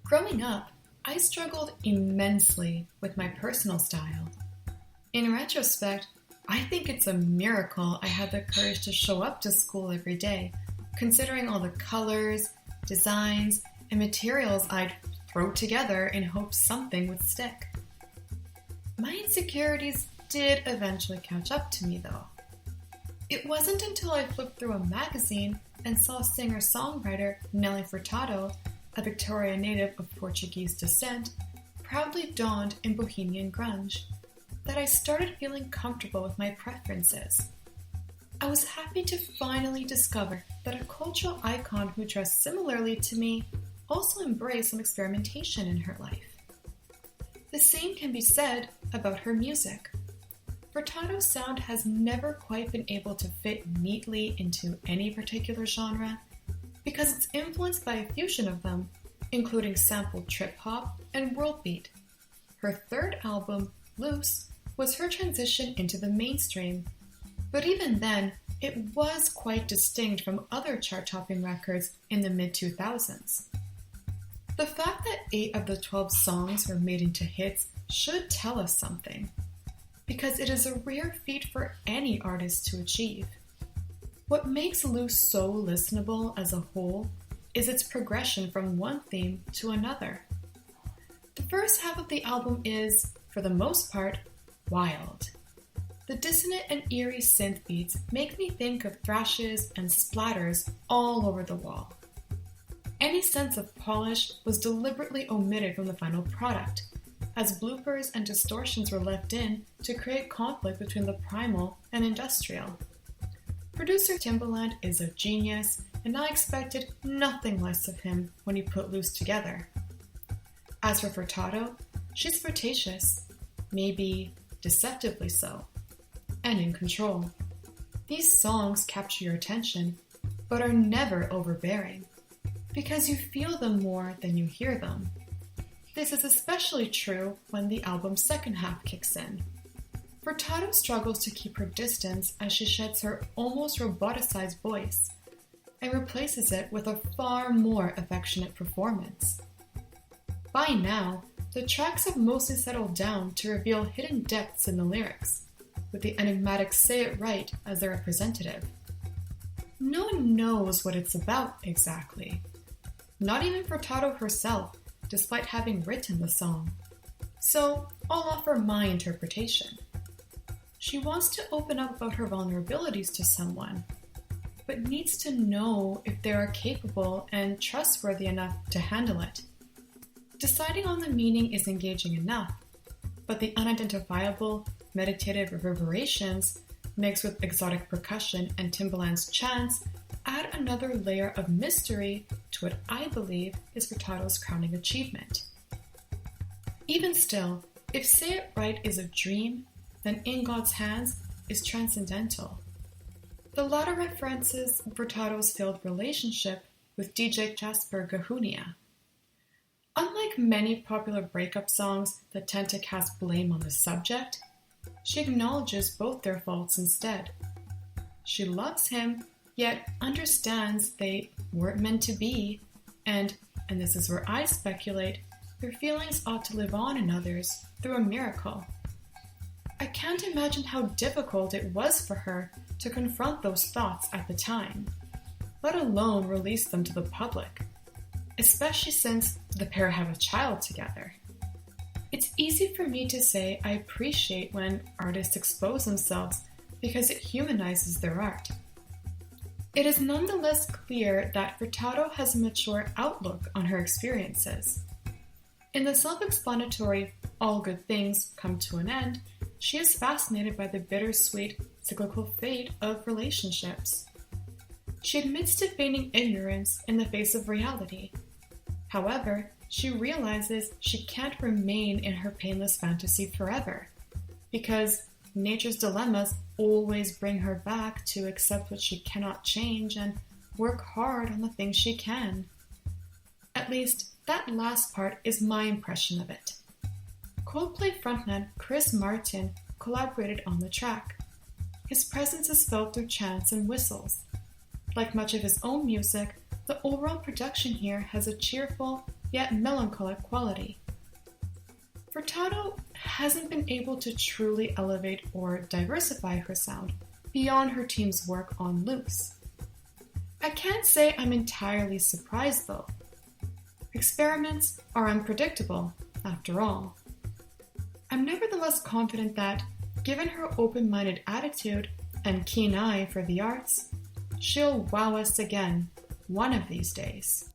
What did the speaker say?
Growing up, I struggled immensely with my personal style. In retrospect, I think it's a miracle I had the courage to show up to school every day, considering all the colors, designs, and materials I'd throw together in hopes something would stick. My insecurities did eventually catch up to me, though. It wasn't until I flipped through a magazine and saw singer-songwriter Nelly Furtado, a Victoria native of Portuguese descent, proudly donned in bohemian grunge, that I started feeling comfortable with my preferences. I was happy to finally discover that a cultural icon who dressed similarly to me also embraced some experimentation in her life. The same can be said about her music. Furtado's sound has never quite been able to fit neatly into any particular genre because it's influenced by a fusion of them, including sampled trip-hop and world beat. Her third album, Loose, was her transition into the mainstream, but even then, it was quite distinct from other chart-topping records in the mid-2000s. The fact that 8 of the 12 songs were made into hits should tell us something, because it is a rare feat for any artist to achieve. What makes Loose so listenable as a whole is its progression from one theme to another. The first half of the album is, for the most part, wild. The dissonant and eerie synth beats make me think of thrashes and splatters all over the wall. Any sense of polish was deliberately omitted from the final product, as bloopers and distortions were left in to create conflict between the primal and industrial. Producer Timbaland is a genius, and I expected nothing less of him when he put Loose together. As for Furtado, she's flirtatious, maybe deceptively so, and in control. These songs capture your attention, but are never overbearing, because you feel them more than you hear them. This is especially true when the album's second half kicks in. Furtado struggles to keep her distance as she sheds her almost roboticized voice and replaces it with a far more affectionate performance. By now, the tracks have mostly settled down to reveal hidden depths in the lyrics, with the enigmatic Say It Right as their representative. No one knows what it's about exactly. Not even Furtado herself, despite having written the song. So I'll offer my interpretation. She wants to open up about her vulnerabilities to someone, but needs to know if they are capable and trustworthy enough to handle it. Deciding on the meaning is engaging enough, but the unidentifiable, meditative reverberations, mixed with exotic percussion and Timbaland's chants, add another layer of mystery to what I believe is Furtado's crowning achievement. Even still, if Say It Right is a dream, then In God's Hands is transcendental. The latter references Furtado's failed relationship with DJ Jasper Gahunia. Unlike many popular breakup songs that tend to cast blame on the subject, she acknowledges both their faults instead. She loves him, yet understands they weren't meant to be, and this is where I speculate, their feelings ought to live on in others through a miracle. I can't imagine how difficult it was for her to confront those thoughts at the time, let alone release them to the public, especially since the pair have a child together. It's easy for me to say I appreciate when artists expose themselves because it humanizes their art. It is nonetheless clear that Furtado has a mature outlook on her experiences. In the self-explanatory All Good Things Come to an End, she is fascinated by the bittersweet, cyclical fate of relationships. She admits to feigning ignorance in the face of reality. However, she realizes she can't remain in her painless fantasy forever, because nature's dilemmas always bring her back to accept what she cannot change and work hard on the things she can. At least, that last part is my impression of it. Coldplay frontman Chris Martin collaborated on the track. His presence is felt through chants and whistles. Like much of his own music, the overall production here has a cheerful, yet melancholic quality. Furtado hasn't been able to truly elevate or diversify her sound beyond her team's work on Loose. I can't say I'm entirely surprised though. Experiments are unpredictable, after all. I'm nevertheless confident that, given her open-minded attitude and keen eye for the arts, she'll wow us again one of these days.